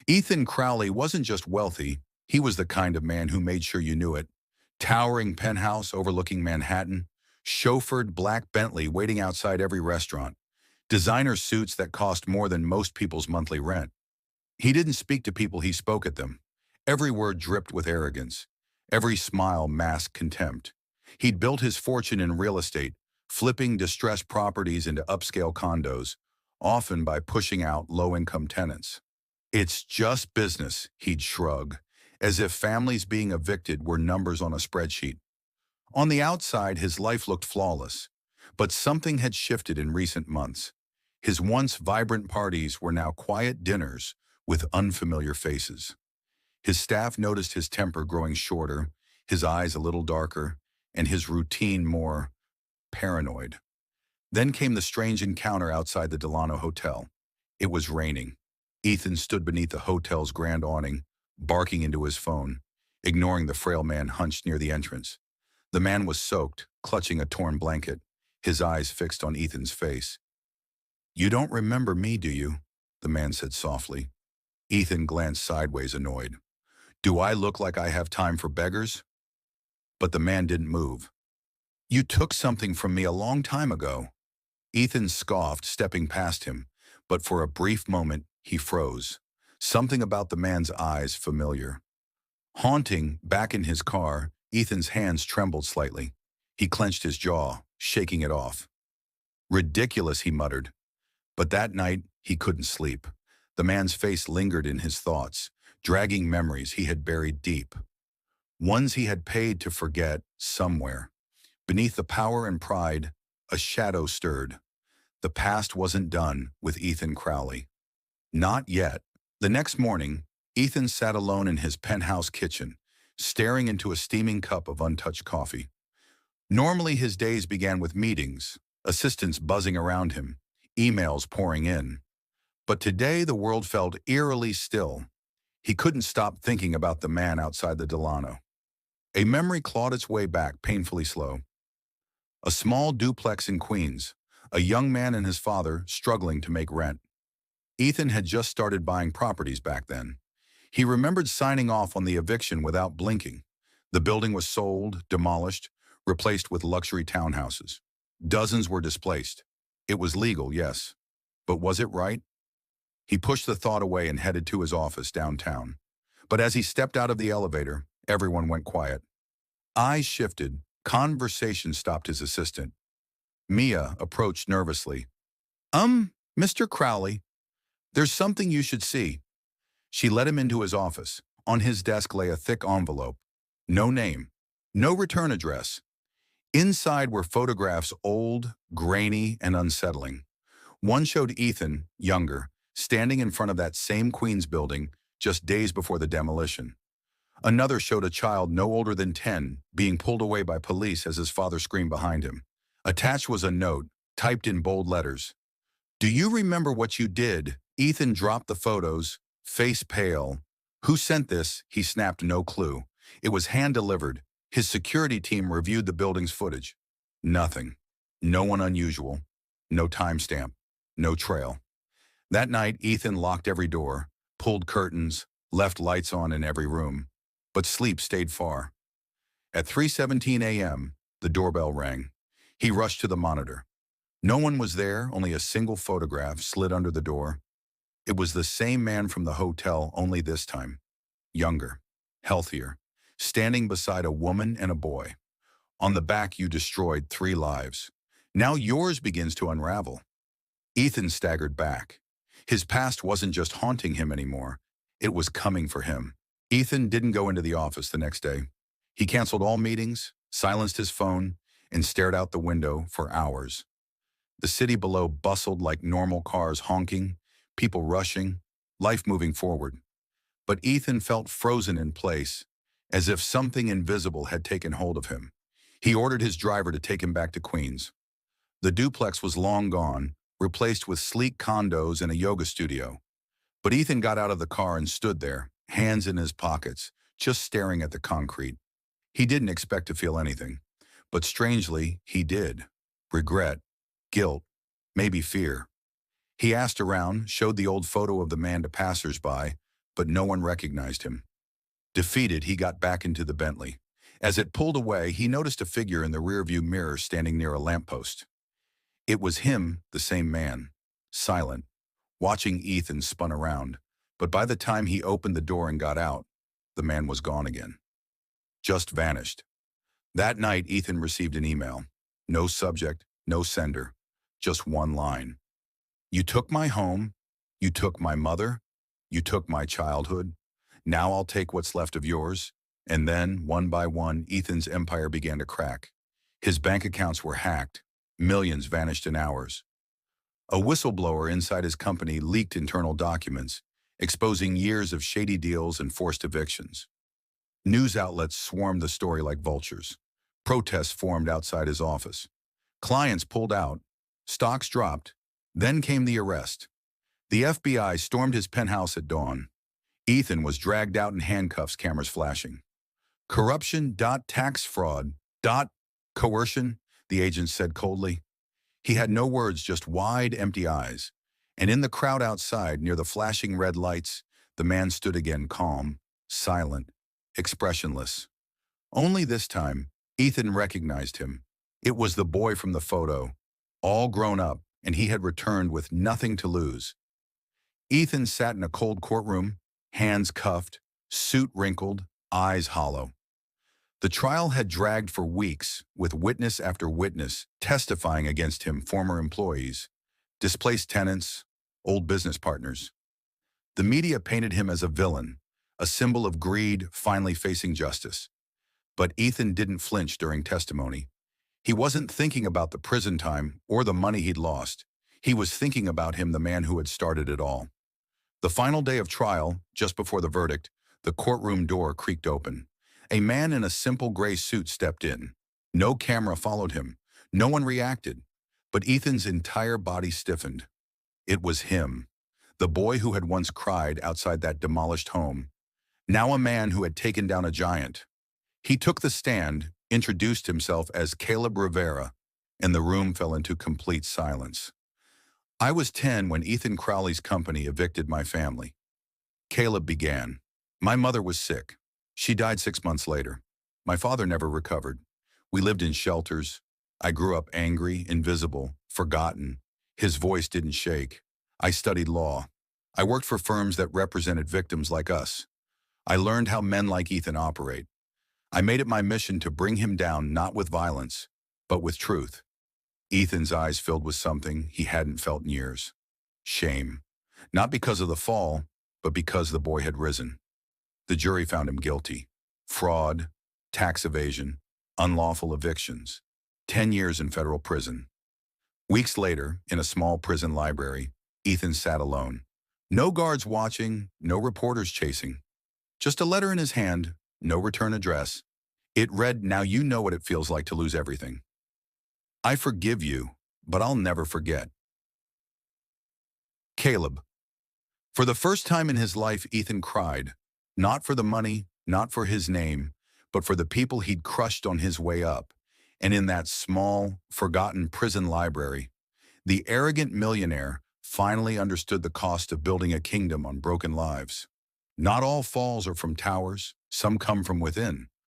Ethan Crowley wasn't just wealthy, he was the kind of man who made sure you knew it. Towering penthouse overlooking Manhattan, chauffeured black Bentley waiting outside every restaurant, designer suits that cost more than most people's monthly rent. He didn't speak to people, he spoke at them. Every word dripped with arrogance. Every smile masked contempt. He'd built his fortune in real estate, flipping distressed properties into upscale condos, often by pushing out low-income tenants. It's just business, he'd shrug, as if families being evicted were numbers on a spreadsheet. On the outside, his life looked flawless, but something had shifted in recent months. His once vibrant parties were now quiet dinners with unfamiliar faces. His staff noticed his temper growing shorter, his eyes a little darker, and his routine more paranoid. Then came the strange encounter outside the Delano Hotel. It was raining. Ethan stood beneath the hotel's grand awning, barking into his phone, ignoring the frail man hunched near the entrance. The man was soaked, clutching a torn blanket, his eyes fixed on Ethan's face. "You don't remember me, do you?" the man said softly. Ethan glanced sideways, annoyed. "Do I look like I have time for beggars?" But the man didn't move. "You took something from me a long time ago." Ethan scoffed, stepping past him, but for a brief moment he froze. Something about the man's eyes familiar. Haunting, back in his car, Ethan's hands trembled slightly. He clenched his jaw, shaking it off. "Ridiculous," he muttered. But that night, he couldn't sleep. The man's face lingered in his thoughts, dragging memories he had buried deep. Ones he had paid to forget somewhere. Beneath the power and pride, a shadow stirred. The past wasn't done with Ethan Crowley. Not yet. The next morning, Ethan sat alone in his penthouse kitchen, staring into a steaming cup of untouched coffee. Normally his days began with meetings, assistants buzzing around him, emails pouring in. But today the world felt eerily still. He couldn't stop thinking about the man outside the Delano. A memory clawed its way back, painfully slow. A small duplex in Queens, a young man and his father struggling to make rent. Ethan had just started buying properties back then. He remembered signing off on the eviction without blinking. The building was sold, demolished, replaced with luxury townhouses. Dozens were displaced. It was legal, yes. But was it right? He pushed the thought away and headed to his office downtown. But as he stepped out of the elevator, everyone went quiet. Eyes shifted. Conversation stopped his assistant. Mia approached nervously. Mr. Crowley, there's something you should see." She led him into his office. On his desk lay a thick envelope. No name. No return address. Inside were photographs, old, grainy, and unsettling. One showed Ethan, younger, standing in front of that same Queens building just days before the demolition. Another showed a child no older than 10 being pulled away by police as his father screamed behind him. Attached was a note, typed in bold letters. "Do you remember what you did?" Ethan dropped the photos, face pale. "Who sent this?" He snapped. No clue. It was hand-delivered. His security team reviewed the building's footage. Nothing. No one unusual. No timestamp. No trail. That night, Ethan locked every door, pulled curtains, left lights on in every room. But sleep stayed far. At 3:17 a.m., the doorbell rang. He rushed to the monitor. No one was there, only a single photograph slid under the door. It was the same man from the hotel, only this time. Younger, healthier, standing beside a woman and a boy. On the back, "You destroyed 3 lives. Now yours begins to unravel." Ethan staggered back. His past wasn't just haunting him anymore. It was coming for him. Ethan didn't go into the office the next day. He canceled all meetings, silenced his phone, and stared out the window for hours. The city below bustled like normal cars honking, people rushing, life moving forward. But Ethan felt frozen in place, as if something invisible had taken hold of him. He ordered his driver to take him back to Queens. The duplex was long gone, replaced with sleek condos and a yoga studio. But Ethan got out of the car and stood there, hands in his pockets, just staring at the concrete. He didn't expect to feel anything, but strangely, he did. Regret, guilt, maybe fear. He asked around, showed the old photo of the man to passers-by, but no one recognized him. Defeated, he got back into the Bentley. As it pulled away, he noticed a figure in the rearview mirror standing near a lamppost. It was him, the same man, silent, watching Ethan spun around. But by the time he opened the door and got out, the man was gone again. Just vanished. That night, Ethan received an email. No subject, no sender, just one line. You took my home, you took my mother, you took my childhood. Now I'll take what's left of yours. And then, one by one, Ethan's empire began to crack. His bank accounts were hacked. Millions vanished in hours. A whistleblower inside his company leaked internal documents, exposing years of shady deals and forced evictions. News outlets swarmed the story like vultures. Protests formed outside his office. Clients pulled out. Stocks dropped. Then came the arrest. The FBI stormed his penthouse at dawn. Ethan was dragged out in handcuffs, cameras flashing. Corruption, tax fraud, coercion, the agent said coldly. He had no words, just wide, empty eyes. And in the crowd outside, near the flashing red lights, the man stood again, calm, silent, expressionless. Only this time, Ethan recognized him. It was the boy from the photo, all grown up, and he had returned with nothing to lose. Ethan sat in a cold courtroom, hands cuffed, suit wrinkled, eyes hollow. The trial had dragged for weeks, with witness after witness testifying against him, former employees, displaced tenants, old business partners. The media painted him as a villain, a symbol of greed finally facing justice. But Ethan didn't flinch during testimony. He wasn't thinking about the prison time or the money he'd lost. He was thinking about him, the man who had started it all. The final day of trial, just before the verdict, the courtroom door creaked open. A man in a simple gray suit stepped in. No camera followed him. No one reacted. But Ethan's entire body stiffened. It was him, the boy who had once cried outside that demolished home. Now a man who had taken down a giant. He took the stand, introduced himself as Caleb Rivera, and the room fell into complete silence. I was 10 when Ethan Crowley's company evicted my family. Caleb began. My mother was sick. She died 6 months later. My father never recovered. We lived in shelters. I grew up angry, invisible, forgotten. His voice didn't shake. I studied law. I worked for firms that represented victims like us. I learned how men like Ethan operate. I made it my mission to bring him down, not with violence, but with truth. Ethan's eyes filled with something he hadn't felt in years. Shame. Not because of the fall, but because the boy had risen. The jury found him guilty. Fraud, tax evasion, unlawful evictions. 10 years in federal prison. Weeks later, in a small prison library, Ethan sat alone. No guards watching, no reporters chasing. Just a letter in his hand, no return address. It read, "Now you know what it feels like to lose everything. I forgive you, but I'll never forget." Caleb. For the first time in his life, Ethan cried. Not for the money, not for his name, but for the people he'd crushed on his way up. And in that small, forgotten prison library, the arrogant millionaire finally understood the cost of building a kingdom on broken lives. Not all falls are from towers, some come from within.